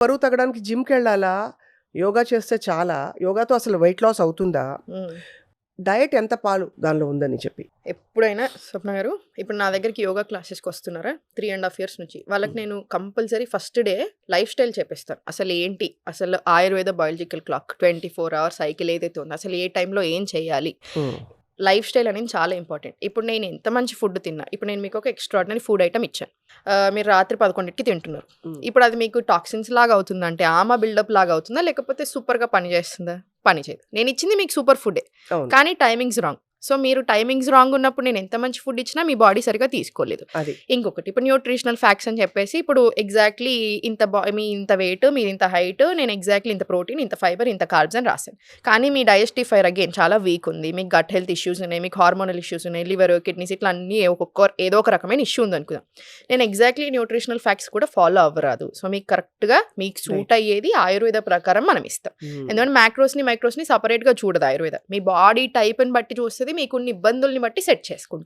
బరువు తగ్గడానికి జిమ్‌కెళ్ళాలా? యోగా చేస్తే చాలా? యోగాతో అసలు వెయిట్ లాస్ అవుతుందా? హ్మ్. డయట్ ఎంత పాలు దానిలో ఉందని చెప్పి. ఎప్పుడైనా స్వప్న గారు, ఇప్పుడు నా దగ్గరికి యోగా క్లాసెస్‌కి వస్తున్నారా 3½ ఇయర్స్ నుంచి. వాళ్ళకి హ్మ్. నేను compulsory first day life style చెప్పిస్తాను. అసలు ఏంటి? అసలు Ayurveda biological clock 24 hours cycle ఏదైతే ఉందో, అసలు ఏ టైంలో ఏం చేయాలి? హ్మ్. లైఫ్ స్టైల్ అనేది చాలా ఇంపార్టెంట్. ఇప్పుడు నేను ఎంత మంచి ఫుడ్ తిన్నా, ఇప్పుడు నేను మీకు ఒక ఎక్స్‌ట్రార్డినరీ ఫుడ్ ఐటెమ్ ఇచ్చాను. మీరు రాత్రి 11కి తింటున్నారు. హ్మ్. ఇప్పుడు అది మీకు టాక్సిన్స్ లాగా అవుతుందా? అంటే ఆమా బిల్డప్ లాగా అవుతుందా? లేకపోతే సూపర్‌గా పని చేస్తుందా? పని చేయదు. నేనిచ్చింది మీకు సూపర్ ఫుడ్డే. అవును. కానీ టైమింగ్స్ రాంగ్. సో, మీరు టైమింగ్స్ రాంగ్ ఉన్నప్పుడు నేను ఎంత మంచి ఫుడ్ ఇచ్చినా మీ బాడీ సరిగ్గా తీసుకోలేదు. అది. ఇంకొకటి ఇప్పుడు న్యూట్రిషనల్ ఫ్యాక్ట్స్ అని చెప్పేసి ఇప్పుడు ఎగ్జాక్ట్‌లీ మీ ఇంత వెయిట్, మీరింత హైట్, నేను ఎగ్జాక్ట్‌లీ ఇంత ప్రోటీన్, ఇంత ఫైబర్, ఇంత కార్బ్స్ అని రాసాను. కానీ మీ డైజెస్టిఫైర్ అగైన్ చాలా వీక్ ఉంది. మీకు గట్ హెల్త్ ఇష్యూస్ ఉన్నాయి. మీకు హార్మోనల్ ఇష్యూస్ ఉన్నాయి. లివర్, కిడ్నీస్ ఇట్లా అన్నీ ఏదో ఒక రకమైన ఇష్యూ ఉందనుకుందాం. నేను ఎగ్జాక్ట్‌లీ న్యూట్రిషనల్ ఫ్యాక్ట్స్ కూడా ఫాలో అవ్వరాదు. సో, మీకు కరెక్ట్‌గా మీకు రైట్. సూట్ అయ్యేది ఆయుర్వేద ప్రకారం మనం ఇస్తాం. హ్మ్. ఎందుకంటే మైక్రోస్‌ని సెపరేట్‌గా చూడదు ఆయుర్వేద. మీ బాడీ టైప్‌ని బట్టి చూస్తది. మీకున్న ఇబ్బందుల్ని బట్టి సెట్ చేసుకుంటది.